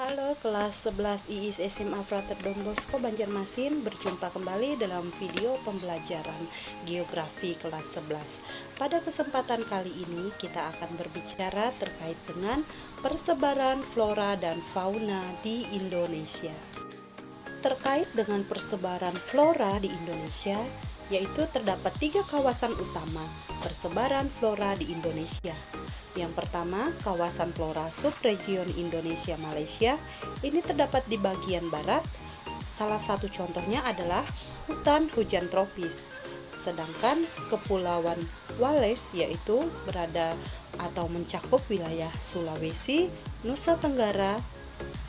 Halo kelas 11 IIS SMA Frater Don Bosco Banjarmasin, berjumpa kembali dalam video pembelajaran Geografi kelas 11. Pada kesempatan kali ini kita akan berbicara terkait dengan persebaran flora dan fauna di Indonesia. Terkait dengan persebaran flora di Indonesia, yaitu terdapat 3 kawasan utama persebaran flora di Indonesia. Yang pertama, kawasan flora subregion Indonesia Malaysia. Ini terdapat di bagian barat. Salah satu contohnya adalah hutan hujan tropis. Sedangkan Kepulauan Wallace yaitu berada atau mencakup wilayah Sulawesi, Nusa Tenggara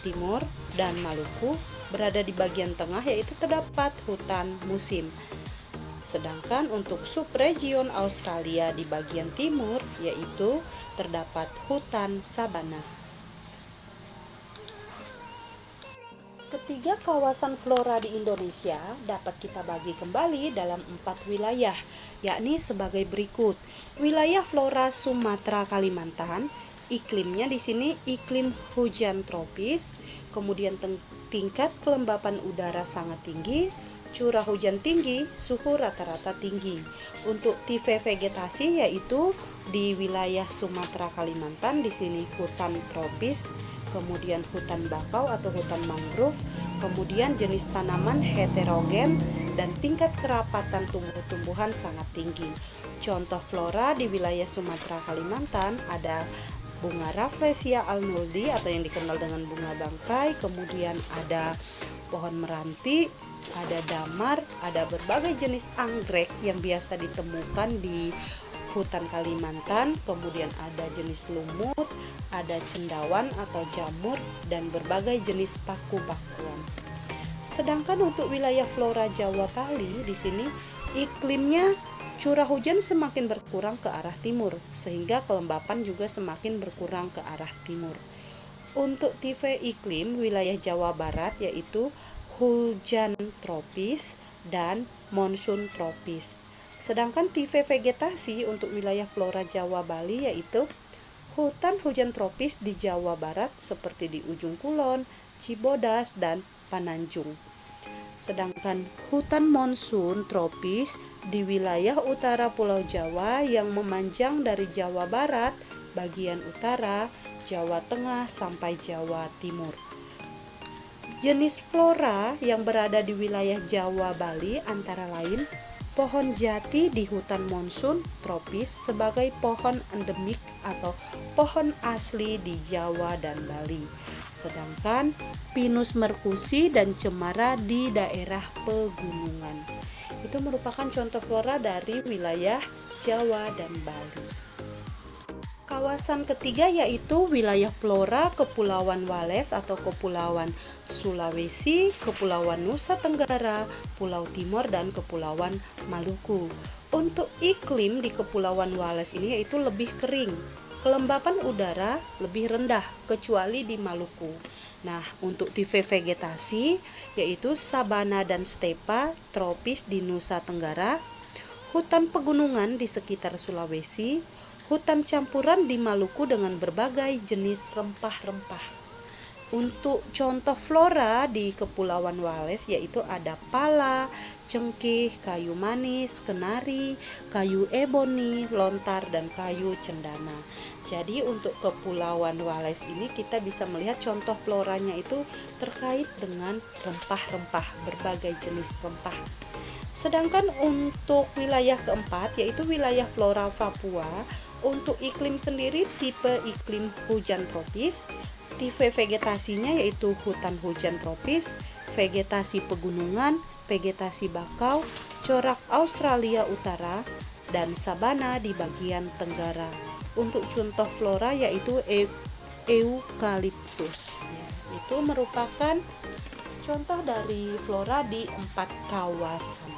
Timur, dan Maluku berada di bagian tengah yaitu terdapat hutan musim. Sedangkan untuk subregion Australia di bagian timur yaitu terdapat hutan sabana. Ketiga kawasan flora di Indonesia dapat kita bagi kembali dalam 4 wilayah, yakni sebagai berikut. Wilayah flora Sumatera Kalimantan, iklimnya di sini iklim hujan tropis, kemudian tingkat kelembapan udara sangat tinggi, curah hujan tinggi, suhu rata-rata tinggi. Untuk tipe vegetasi yaitu di wilayah Sumatera Kalimantan di sini hutan tropis, kemudian hutan bakau atau hutan mangrove, kemudian jenis tanaman heterogen dan tingkat kerapatan tumbuh-tumbuhan sangat tinggi. Contoh flora di wilayah Sumatera Kalimantan ada bunga Rafflesia arnoldii atau yang dikenal dengan bunga bangkai, kemudian ada pohon meranti, ada damar, ada berbagai jenis anggrek yang biasa ditemukan di hutan Kalimantan, kemudian ada jenis lumut, ada cendawan atau jamur, dan berbagai jenis paku-pakuan. Sedangkan untuk wilayah flora Jawa Bali di sini iklimnya curah hujan semakin berkurang ke arah timur, sehingga kelembapan juga semakin berkurang ke arah timur. Untuk tipe iklim wilayah Jawa Barat yaitu hujan tropis dan monsun tropis. Sedangkan tipe vegetasi untuk wilayah flora Jawa Bali yaitu hutan hujan tropis di Jawa Barat seperti di Ujung Kulon, Cibodas, dan Pananjung. Sedangkan hutan monsun tropis di wilayah utara Pulau Jawa yang memanjang dari Jawa Barat, bagian utara, Jawa Tengah, sampai Jawa Timur. Jenis flora yang berada di wilayah Jawa Bali antara lain pohon jati di hutan monsun tropis sebagai pohon endemik atau pohon asli di Jawa dan Bali. Sedangkan Pinus merkusi dan cemara di daerah pegunungan. Itu merupakan contoh flora dari wilayah Jawa dan Bali. Kawasan ketiga yaitu wilayah flora Kepulauan Wallace atau Kepulauan Sulawesi, Kepulauan Nusa Tenggara, Pulau Timur, dan Kepulauan Maluku. Untuk iklim di Kepulauan Wallace ini yaitu lebih kering, kelembapan udara lebih rendah kecuali di Maluku. Nah, untuk tipe vegetasi yaitu sabana dan stepa tropis di Nusa Tenggara, hutan pegunungan di sekitar Sulawesi, hutan campuran di Maluku dengan berbagai jenis rempah-rempah. Untuk contoh flora di Kepulauan Wallace yaitu ada pala, cengkeh, kayu manis, kenari, kayu eboni, lontar, dan kayu cendana. Jadi untuk Kepulauan Wallace ini kita bisa melihat contoh floranya itu terkait dengan rempah-rempah, berbagai jenis rempah. Sedangkan untuk wilayah keempat yaitu wilayah flora Papua, untuk iklim sendiri tipe iklim hujan tropis, tipe vegetasinya yaitu hutan hujan tropis, vegetasi pegunungan, vegetasi bakau, corak Australia Utara, dan sabana di bagian tenggara. Untuk contoh flora yaitu eukaliptus. Itu merupakan contoh dari flora di 4 kawasan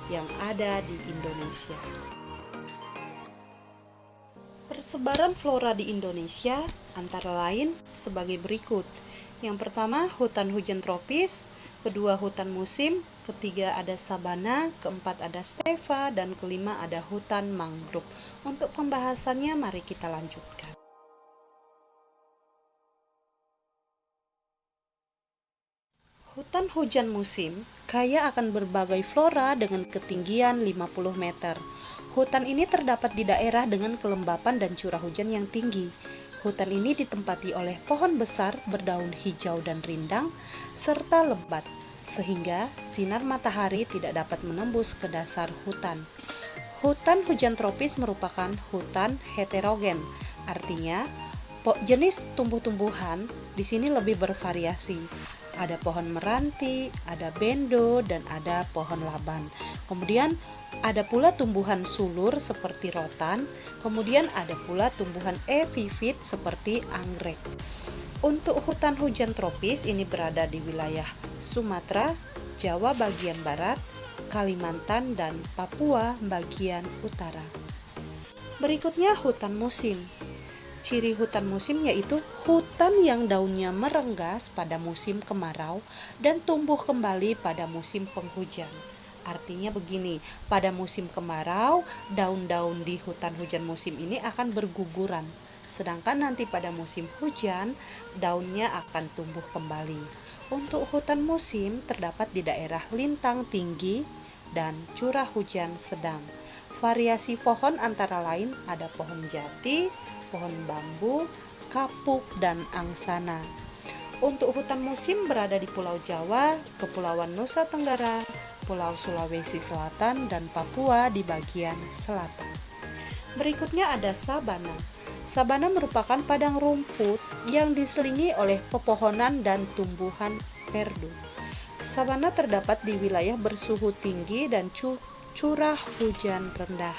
yang ada di Indonesia. Persebaran flora di Indonesia antara lain sebagai berikut. Yang pertama hutan hujan tropis, kedua hutan musim, ketiga ada sabana, keempat ada stepa, dan kelima ada hutan mangrove. Untuk pembahasannya mari kita lanjutkan. Hutan hujan musim kaya akan berbagai flora dengan ketinggian 50 meter. Hutan ini terdapat di daerah dengan kelembapan dan curah hujan yang tinggi. Hutan ini ditempati oleh pohon besar berdaun hijau dan rindang, serta lebat, sehingga sinar matahari tidak dapat menembus ke dasar hutan. Hutan hujan tropis merupakan hutan heterogen, artinya jenis tumbuh-tumbuhan di sini lebih bervariasi. Ada pohon meranti, ada bendo, dan ada pohon laban. Kemudian ada pula tumbuhan sulur seperti rotan, kemudian ada pula tumbuhan epifit seperti anggrek. Untuk hutan hujan tropis ini berada di wilayah Sumatera, Jawa bagian barat, Kalimantan, dan Papua bagian utara. Berikutnya hutan musim. Ciri hutan musim yaitu hutan yang daunnya merenggas pada musim kemarau dan tumbuh kembali pada musim penghujan. Artinya begini, pada musim kemarau, daun-daun di hutan hujan musim ini akan berguguran. Sedangkan nanti pada musim hujan, daunnya akan tumbuh kembali. Untuk hutan musim terdapat di daerah lintang tinggi dan curah hujan sedang. Variasi pohon antara lain ada pohon jati, pohon bambu, kapuk, dan angsana. Untuk hutan musim berada di Pulau Jawa, Kepulauan Nusa Tenggara, Pulau Sulawesi Selatan, dan Papua di bagian selatan. Berikutnya ada sabana. Sabana merupakan padang rumput yang diselingi oleh pepohonan dan tumbuhan perdu. Sabana terdapat di wilayah bersuhu tinggi dan curah hujan rendah.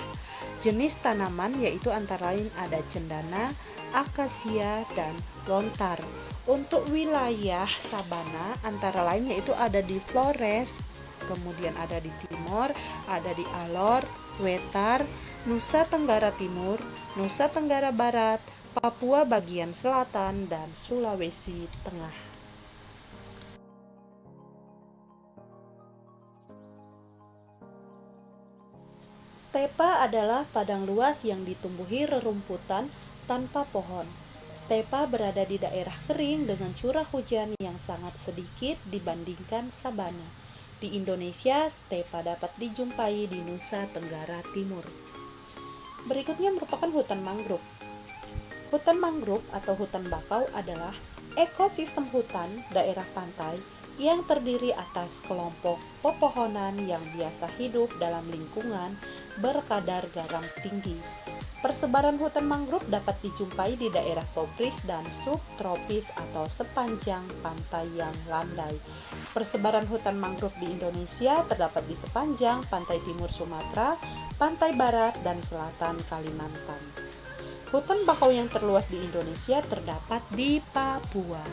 Jenis tanaman yaitu antara lain ada cendana, akasia, dan lontar. Untuk wilayah sabana antara lain yaitu ada di Flores, kemudian ada di Timor, ada di Alor, Wetar, Nusa Tenggara Timur, Nusa Tenggara Barat, Papua bagian selatan, dan Sulawesi Tengah. Stepa adalah padang luas yang ditumbuhi rerumputan tanpa pohon. Stepa berada di daerah kering dengan curah hujan yang sangat sedikit dibandingkan sabana. Di Indonesia, stepa dapat dijumpai di Nusa Tenggara Timur. Berikutnya merupakan hutan mangrove. Hutan mangrove atau hutan bakau adalah ekosistem hutan daerah pantai yang terdiri atas kelompok pepohonan yang biasa hidup dalam lingkungan berkadar garam tinggi. Persebaran hutan mangrove dapat dijumpai di daerah tropis dan subtropis atau sepanjang pantai yang landai. Persebaran hutan mangrove di Indonesia terdapat di sepanjang pantai timur Sumatera, pantai barat dan selatan Kalimantan. Hutan bakau yang terluas di Indonesia terdapat di Papua.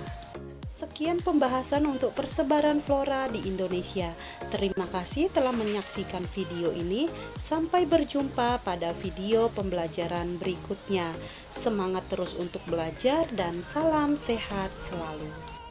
Sekian pembahasan untuk persebaran flora di Indonesia. Terima kasih telah menyaksikan video ini. Sampai berjumpa pada video pembelajaran berikutnya. Semangat terus untuk belajar dan salam sehat selalu.